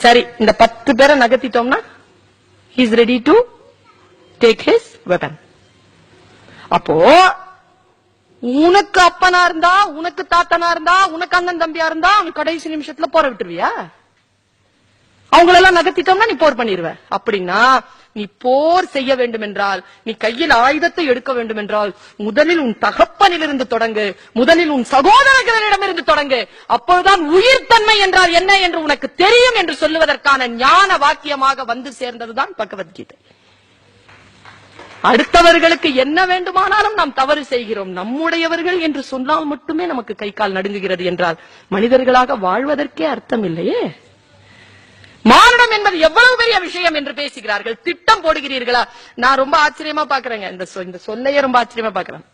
சரி, இந்த 10 பேரை நகர்த்திட்டோம்னா he is ready to take his weapon. அப்போ உனக்கு அப்பனா இருந்தா, உனக்கு தாத்தனா இருந்தா, உனக்கு அண்ணன் தம்பியா இருந்தா அவனுக்கு கடைசி நிமிஷத்துல போற விட்டுருவியா? அவங்களெல்லாம் நகர்த்திட்டோம்னா நீ போர் பண்ணிடுவ. அப்படின்னா நீ போர் செய்ய வேண்டும் என்றால், நீ கையில் ஆயுதத்தை எடுக்க வேண்டும் என்றால், முதலில் உன் தகப்பனிலிருந்து தொடங்கு, முதலில் உன் சகோதரர்களிடமிருந்து தொடங்கு. அப்போதுதான் உயிர்த்தன்மை என்றால் என்ன என்று உனக்கு தெரியும் என்று சொல்லுவதற்கான ஞான வாக்கியமாக வந்து சேர்ந்ததுதான் பகவத்கீதை. அடுத்தவர்களுக்கு என்ன வேண்டுமானாலும் நாம் தவறு செய்கிறோம், நம்முடையவர்கள் என்று சொன்னால் மட்டுமே நமக்கு கை கால் நடுங்குகிறது என்றால் மனிதர்களாக வாழ்வதற்கே அர்த்தம் இல்லையே. மானுடம் என்பது எவ்வளவு பெரிய விஷயம் என்று பேசுகிறார்கள். திட்டம் போடுகிறீர்களா? நான் ரொம்ப ஆச்சரியமா பாக்குறேங்க, இந்த சொல்லையே ரொம்ப ஆச்சரியமா பாக்குறேன்.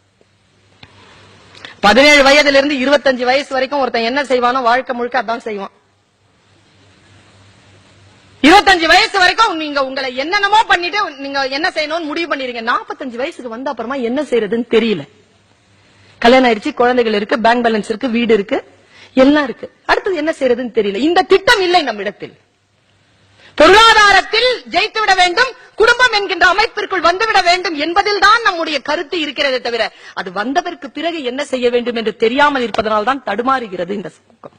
17 வயதிலிருந்து 25 வயசு வரைக்கும் ஒருத்தன் என்ன செய்வானோ வாழ்க்கை முழுக்க அதான் செய்வான். 25 வயசு வரைக்கும் நீங்க உங்களை என்னென்னமோ பண்ணிட்டு நீங்க என்ன செய்யணும்னு முடிவு பண்ணிருங்க. 45 வயசுக்கு வந்த அப்புறமா என்ன செய்யறதுன்னு தெரியல. கல்யாணம் ஆயிடுச்சு, குழந்தைகள் இருக்கு, பேங்க் பேலன்ஸ் இருக்கு, வீடு இருக்கு, எல்லாம் இருக்கு. அடுத்தது என்ன செய்யறதுன்னு தெரியல. இந்த திட்டம் இல்லை நம்மிடத்தில். பொருளாதாரத்தில் ஜெயித்து விட வேண்டும், குடும்பம் என்கின்ற அமைப்பிற்குள் வந்துவிட வேண்டும் என்பதில் தான் நம்முடைய கருத்து இருக்கிறதே தவிர, அது வந்ததற்கு பிறகு என்ன செய்ய வேண்டும் என்று தெரியாமல் இருப்பதனால் தான் தடுமாறுகிறது இந்த சமூகம்.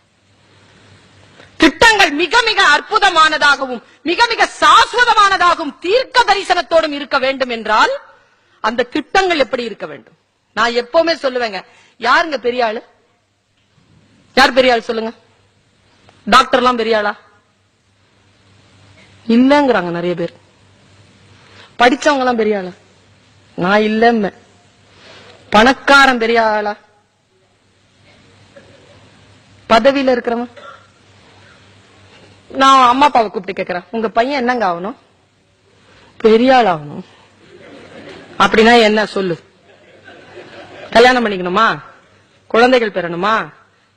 திட்டங்கள் மிக மிக அற்புதமானதாகவும் மிக மிக சாஸ்வதமானதாகவும் தீர்க்க தரிசனத்தோடும் இருக்க வேண்டும் என்றால் அந்த திட்டங்கள் எப்படி இருக்க வேண்டும்? நான் எப்பவுமே சொல்லுவேங்க, யாருங்க பெரிய ஆளு? யார் பெரிய ஆள் சொல்லுங்க? டாக்டர் எல்லாம் பெரிய ஆளா? இல்லங்கிறாங்க நிறைய பேர். படிச்சவங்க எல்லாம் பெரிய ஆளா? நான் இல்ல. பணக்காரன் பெரிய ஆளா? பதவியில இருக்கிறவன்? நான் அம்மா அப்பாவை கூப்பிட்டு கேட்கிறேன், உங்க பையன் என்னங்க ஆகணும்? பெரிய ஆள் ஆகணும். அப்படின்னா என்ன சொல்லு? கல்யாணம் பண்ணிக்கணுமா? குழந்தைகள் பெறணுமா?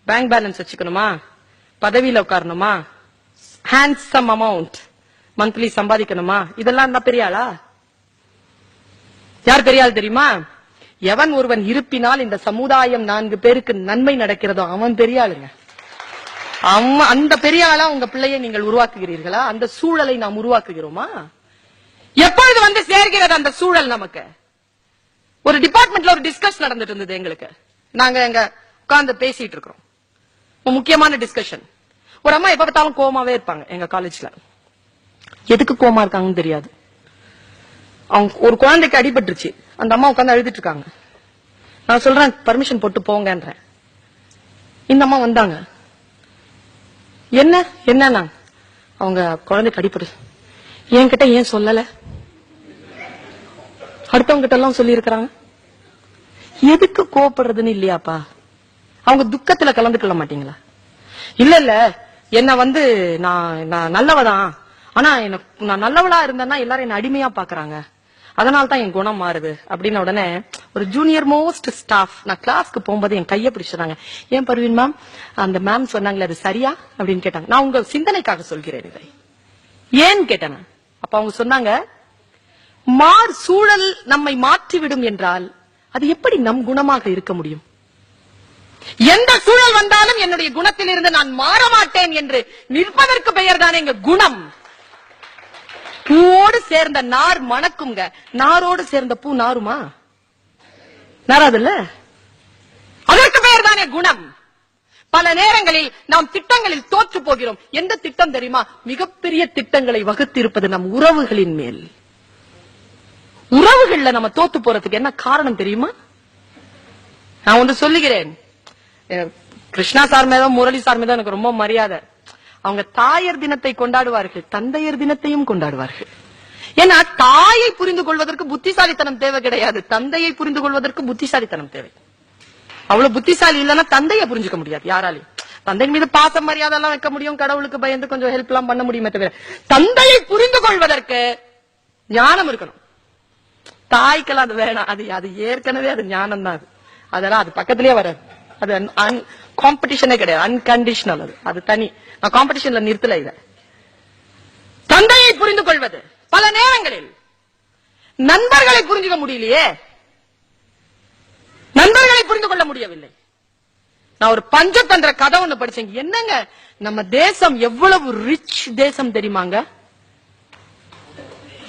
பேங்க் பேலன்ஸ் வச்சுக்கணுமா? பதவியில உட்காரணுமா? ஹேண்ட்ஸம் அமௌண்ட் மந்த்லி சம்பாதிக்கணுமா? இதெல்லாம் தான் பெரிய ஆளா? யார் பெரிய ஆள் தெரியுமா? எவன் ஒருவன் இருப்பினால் இந்த சமுதாயம் 4 பேருக்கு நன்மை நடக்கிறதோ அவன் பெரிய ஆளுங்க. அந்த பெரிய ஆளா உங்க பிள்ளையை நீங்கள் உருவாக்குகிறீர்களா? அந்த சூழலை நாம் உருவாக்குகிறோமா? எப்பொழுது வந்து சேர்கிறது அந்த சூழல் நமக்கு? ஒரு டிபார்ட்மெண்ட்ல ஒரு டிஸ்கஷன் நடந்துட்டு இருந்தது எங்களுக்கு. நாங்க எங்க உட்கார்ந்து பேசிட்டு இருக்கிறோம், முக்கியமான டிஸ்கஷன். ஒரு அம்மா எப்ப பார்த்தாலும் கோமாவே இருப்பாங்க எங்க காலேஜ்ல. எதுக்கு கோமா இருக்காங்கன்னு தெரியாது. அவங்க ஒரு குழந்தைக்கு அடிபட்டுருச்சு, அந்த அம்மா உட்கார்ந்து அழுதுட்டு இருக்காங்க. நான் சொல்றேன் பர்மிஷன் போட்டு போங்கன்றேன். இந்த அம்மா வந்தாங்க. என்ன அவங்க குழந்தைக்கு அடிபடு, என்கிட்ட ஏன் சொல்லல? அடுத்தவங்க கிட்ட எல்லாம் சொல்லி இருக்கிறாங்க. எதுக்கு கோபப்படுறதுன்னு இல்லையாப்பா? அவங்க துக்கத்துல கலந்துக்கொள்ள மாட்டீங்களா? இல்ல என்ன வந்து நான் நல்லவதான், ஆனா நான் நல்லவளா இருந்தேன்னா எல்லாரும் என்ன அடிமையா பாக்குறாங்க, அதனால்தான் என் குணம் மாறுது அப்படின்னு. உடனே ஒரு ஜூனியர் மோஸ்ட் ஸ்டாஃப் நான் கிளாஸ்க்கு போகும்போது என் கையை பிடிச்சாங்க. ஏன் பர்வீன் மேம், அந்த மேம் சொன்னாங்களே அது சரியா அப்படின்னு கேட்டாங்க. நான் உங்க சிந்தனைக்காக சொல்கிறேன் இதை. ஏன்னு கேட்டேன். அப்ப அவங்க சொன்னாங்க, சூழல் நம்மை மாற்றிவிடும் என்றால் அது எப்படி நம் குணமாக இருக்க முடியும்? எந்த சூழல் வந்தாலும் என்னுடைய குணத்தில் இருந்து நான் மாற மாட்டேன் என்று நிற்பதற்கு பெயர் தானே எங்க குணம். பூவோடு சேர்ந்த நார் மணக்குங்க, நாரோடு சேர்ந்த பூ நாருமா? நாராதுல்ல. அதற்கு பெயர் தானே குணம். பல நேரங்களில் நாம் திட்டங்களில் தோற்று போகிறோம். எந்த திட்டம் தெரியுமா? மிகப்பெரிய திட்டங்களை வகுத்திருப்பது நம் உறவுகளின் மேல். உறவுகள்ல நம்ம தோத்து போறதுக்கு என்ன காரணம் தெரியுமா? நான் ஒன்று சொல்லுகிறேன். கிருஷ்ணா சார் மீதும் முரளி சார் மீதும் எனக்கு ரொம்ப மரியாதை. அவங்க தாயர் தினத்தை கொண்டாடுவார்கள், தந்தையர் தினத்தையும் கொண்டாடுவார்கள். ஏன்னா தாயை புரிந்து கொள்வதற்கு புத்திசாலித்தனம் தேவை கிடையாது, தந்தையை புரிந்து கொள்வதற்கு புத்திசாலித்தனம் தேவை. அவ்வளவு புத்திசாலி இல்லைன்னா தந்தையை புரிஞ்சுக்க முடியாது யாராலையும். தந்தை மீது பாசம் மரியாதை எல்லாம் வைக்க முடியும், கடவுளுக்கு பயந்து கொஞ்சம் ஹெல்ப் எல்லாம் பண்ண முடியுமே தவிர தந்தையை புரிந்து கொள்வதற்கு ஞானம் இருக்கணும். தாய்க்கெல்லாம் அது வேணாம், அது ஏற்கனவே அது ஞானம் தான். அதெல்லாம் அது பக்கத்திலேயே வராது. அது காம்படிஷனே கிடையாது, அன்கண்டிஷனல். அது தனி. நான் காம்படிஷன்ல நிறுத்தல. இத தந்தையை புரிந்து கொள்வது. பல நேரங்களில் நண்பர்களை புரிஞ்சுக்க முடியலையே, நண்பர்களை புரிந்து கொள்ள முடியவில்லை. நான் ஒரு பஞ்சதந்திர கதை ஒண்ணு படிச்சேன். என்னங்க, நம்ம தேசம் எவ்வளவு ரிச் தேசம் தெரியுமாங்க?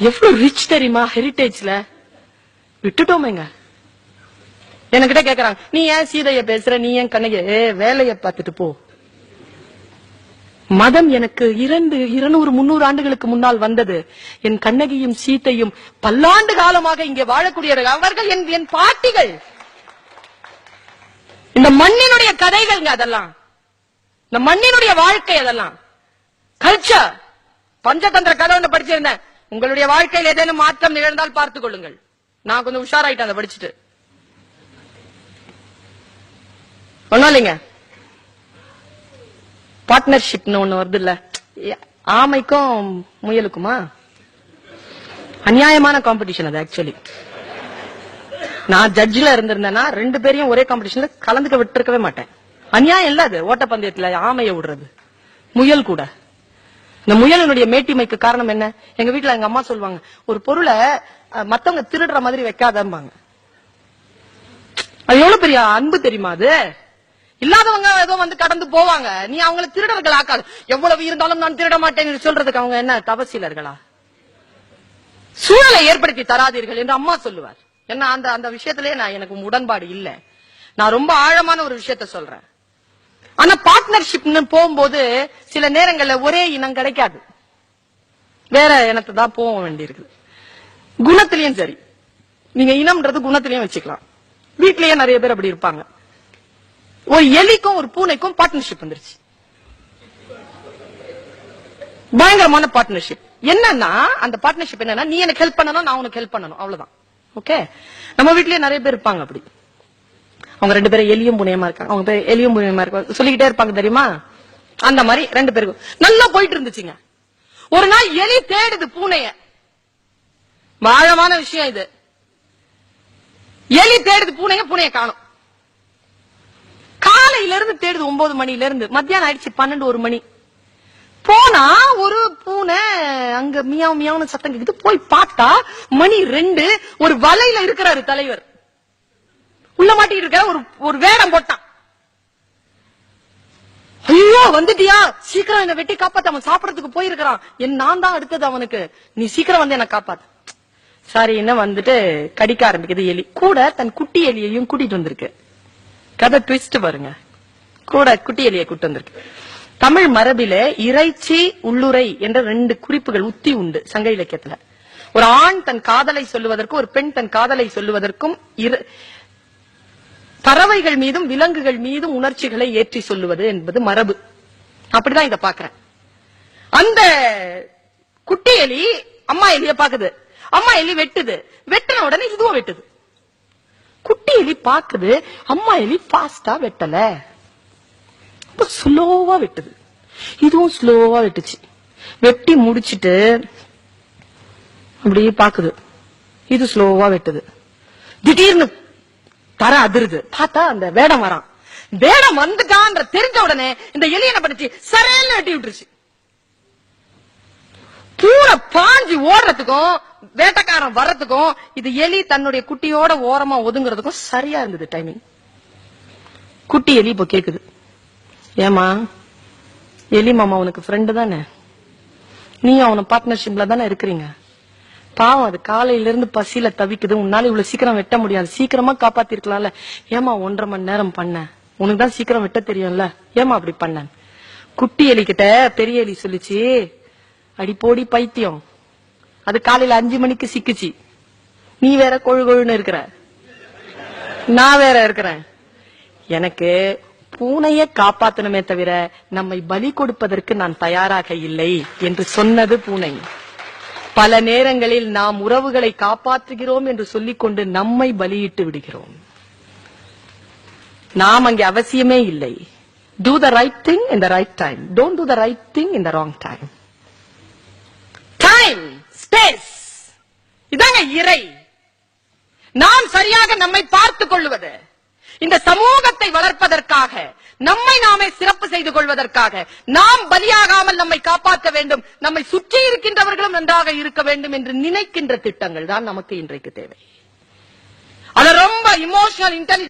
எவ்வளவு ரிச் தெரியுமா? ஹெரிடேஜ்ல விட்டுட்டோமேங்க. என்கிட்ட கேக்குறாங்க, நீ ஏன் சீதைய பேசுற, நீ ஏன் கண்ணகி? வேலைய பார்த்துட்டு போ. மதம் எனக்கு 200-300 ஆண்டுகளுக்கு முன்னால் வந்தது. என் கண்ணகியும் சீத்தையும் பல்லாண்டு காலமாக இங்கே வாழக்கூடியவர்கள். அவர்கள் என் பாட்டிகள். இந்த மண்ணினுடைய கதைகள் அதெல்லாம், இந்த மண்ணினுடைய வாழ்க்கை அதெல்லாம் கல்ச்சர். பஞ்சதந்திர கதை ஒன்று படிச்சிருந்தேன். உங்களுடைய வாழ்க்கையில் ஏதேனும் மாற்றம் நிகழ்ந்தால் பார்த்துக் கொள்ளுங்கள். நான் கொஞ்சம் உஷாராயிட்டேன் அதை படிச்சுட்டு. ஒண்ணும் இல்லைங்க, பார்ட்னர்ஷிப்னு ஒண்ணு வருது இல்ல, ஆமைக்கும் முயலுக்குமா? அநியாயமான காம்படிஷன் அது. ஆக்சுவலி நான் ஜட்ஜில இருந்திருந்தேன்னா 2 பேரையும் ஒரே காம்படிஷன்ல கலந்துக்க விட்டுருக்கவே மாட்டேன். அநியாயம் இல்ல அது. ஓட்டப்பந்தயத்துல ஆமையை விடுறது, முயல் கூட. இந்த முயலினுடைய மேட்டிமைக்கு காரணம் என்ன? எங்க வீட்டுல எங்க அம்மா சொல்லுவாங்க, ஒரு பொருளை மத்தவங்க திருடுற மாதிரி வைக்காதம்பாங்க. அது எவ்வளவு பெரிய அன்பு தெரியுமா? அது இல்லாதவங்க ஏதோ வந்து கடந்து போவாங்க, நீ அவங்களை திருடர்கள் ஆக்காது. எவ்வளவு இருந்தாலும் நான் திருட மாட்டேன் சொல்றதுக்கு அவங்க என்ன தவசீலர்களா? சூழலை ஏற்படுத்தி தராதீர்கள் என்று அம்மா சொல்லுவார். என்ன அந்த விஷயத்திலே எனக்கு உடன்பாடு இல்ல. நான் ரொம்ப ஆழமான ஒரு விஷயத்த சொல்றேன். ஆனா பார்ட்னர்ஷிப்னு போகும்போது சில நேரங்கள்ல ஒரே இனம் கிடைக்காது, வேற இனத்தை தான் போக வேண்டியிருக்கு. குணத்திலயும் சரி, நீங்க இனம்ன்றது குணத்திலயும் வச்சுக்கலாம். வீட்லயே நிறைய பேர் அப்படி இருப்பாங்க. ஒரு எலிக்கும் ஒரு பூனைக்கும் பார்ட்னர்ஷிப் வந்துருச்சு, பயங்கரமான பார்ட்னர்ஷிப். என்னன்னா அந்த பார்ட்னர்ஷிப் என்னன்னா, நீ எனக்கு ஹெல்ப் பண்ணணும், நான் உனக்கு ஹெல்ப் பண்ணணும், அவ்வளவுதான். ஓகே, நம்ம வீட்லயே நிறைய பேர் இருப்பாங்க அப்படி. அவங்க 2 பேரும் எலியும் புனையமா இருக்காங்க, அவங்க பேர் எலியும் புனையமா இருக்காங்க, சொல்லிக்கிட்டே இருப்பாங்க தெரியுமா? அந்த மாதிரி 2 பேருக்கும் நல்லா போயிட்டு இருந்துச்சுங்க. ஒரு நாள் எலி தேடுது பூனைய. ஆழமான விஷயம் இது. எலி தேடுது பூனைய, பூனைய காணும். காலையில இருந்து தேடுது, 9 மணில இருந்து. மத்தியானம் ஆயிடுச்சு, 12-1 மணி. போனா ஒரு பூனை அங்க மியாவ் மியாவுன்னு சத்தம் கேக்குது. போய் பார்த்தா மணி 2. ஒரு வலையில இருக்கிறாரு தலைவர், உள்ள மாட்டிட்டு இருக்க. ஒரு வேடம் போட்டான். ஐயோ வந்துட்டியா, சீக்கிரம் என்ன வெட்டி காப்பாத்து, அவன் சாப்பிடறதுக்கு போயிருக்கிறான், நான் தான் அடுத்தது அவனுக்கு, நீ சீக்கிரம் வந்து என்ன காப்பாத்து. சரி, என்ன வந்துட்டு கடிக்க ஆரம்பிக்குது எலி. கூட தன் குட்டி எலியையும் கூட்டிட்டு வந்திருக்கு. கதை ட்விஸ்ட் பாருங்க. கூட குட்டி எலியை கூட்டு வந்திருக்கு. தமிழ் மரபில இறைச்சி உள்ளுரை என்ற 2 குறிப்புகள் உத்தி உண்டு சங்க இலக்கியத்துல. ஒரு ஆண் தன் காதலை சொல்லுவதற்கும் ஒரு பெண் தன் காதலை சொல்லுவதற்கும் பறவைகள் மீதும் விலங்குகள் மீதும் உணர்ச்சிகளை ஏற்றி சொல்லுவது என்பது மரபு. அப்படிதான் இத பாக்குறேன். அந்த குட்டி எலி அம்மா எலிய பாக்குது. அம்மா எலி வெட்டுது. வெட்டின உடனே இதுவும் வெட்டுது. குட்டி எலி பாக்குது, அம்மா எலி பாஸ்டா வெட்டல, ஸ்லோவா வெட்டுது. இதுவும் ஸ்லோவா வெட்டுச்சு. வெட்டி முடிச்சிட்டு அப்படியே பாக்குது, இது ஸ்லோவா வெட்டுது. திடீர்னு தர அதிருது. பார்த்தா அந்த வேடம் வரான். வேடம் வந்துட்டான்ற தெரிஞ்ச உடனே இந்த எலி என்ன பண்ணுச்சு, சரையில வெட்டி விட்டுருச்சு. பூனை பாஞ்சு ஓடுறதுக்கும் வேட்டக்காரன் வர்றதுக்கும் இது எலி தன்னுடைய குட்டியோட ஓரமா ஒதுங்குறதுக்கும் சரியா இருந்தது டைமிங். குட்டி எலி இப்ப கேக்குது, ஏமா எலி மாமா உனக்கு ஃப்ரெண்டு தானே, நீ அவன பார்ட்னர்ஷிப்ல தானே இருக்கிறீங்க, பாவம் அது காலையில இருந்து பசியில தவிக்குது, உன்னால இவ்வளவு சீக்கிரம் வெட்ட முடியாது, சீக்கிரமா காப்பாத்தி இருக்கலாம்ல, ஏமா 1.5 மணி நேரம் பண்ண, உனக்கு தான் சீக்கிரம் வெட்ட தெரியும்ல, ஏமா அப்படி பண்ண. குட்டி எலி கிட்ட பெரிய எலி சொல்லிச்சு, அடி போடி பைத்தியம், அது காலையில 5 மணிக்கு சிக்குச்சு, நீ வேற கொழு கொழுன்னு இருக்கிற, நான் வேற இருக்கிறேன், எனக்கு பூனையை காப்பாத்தணுமே தவிர நம்மை பலி கொடுப்பதற்கு நான் தயாராக இல்லை என்று சொன்னது பூனை. பல நேரங்களில் நாம் உறவுகளை காப்பாற்றுகிறோம் என்று சொல்லிக்கொண்டு நம்மை பலியிட்டு விடுகிறோம். நாம் அங்கே அவசியமே இல்லை. Do the right thing in the right time. Don't do the right thing in the wrong time. Time, space. இதாங்க இறை. நாம் சரியாக நம்மை பார்த்துக் கொள்வது, இந்த சமூகத்தை வளர்ப்பதற்காக, நம்மை நாமே சிறப்பு செய்து கொள்வதற்காக, நாம் பலியாகாமல் நம்மை காப்பாற்ற வேண்டும், நம்மை சுற்றி இருக்கின்றவர்களும் நன்றாக இருக்க வேண்டும் என்று நினைக்கின்ற திட்டங்கள் தான் நமக்கு இன்றைக்கு தேவை. அது ரொம்ப இமோஷனல் இன்டெலிஜென்ஸ்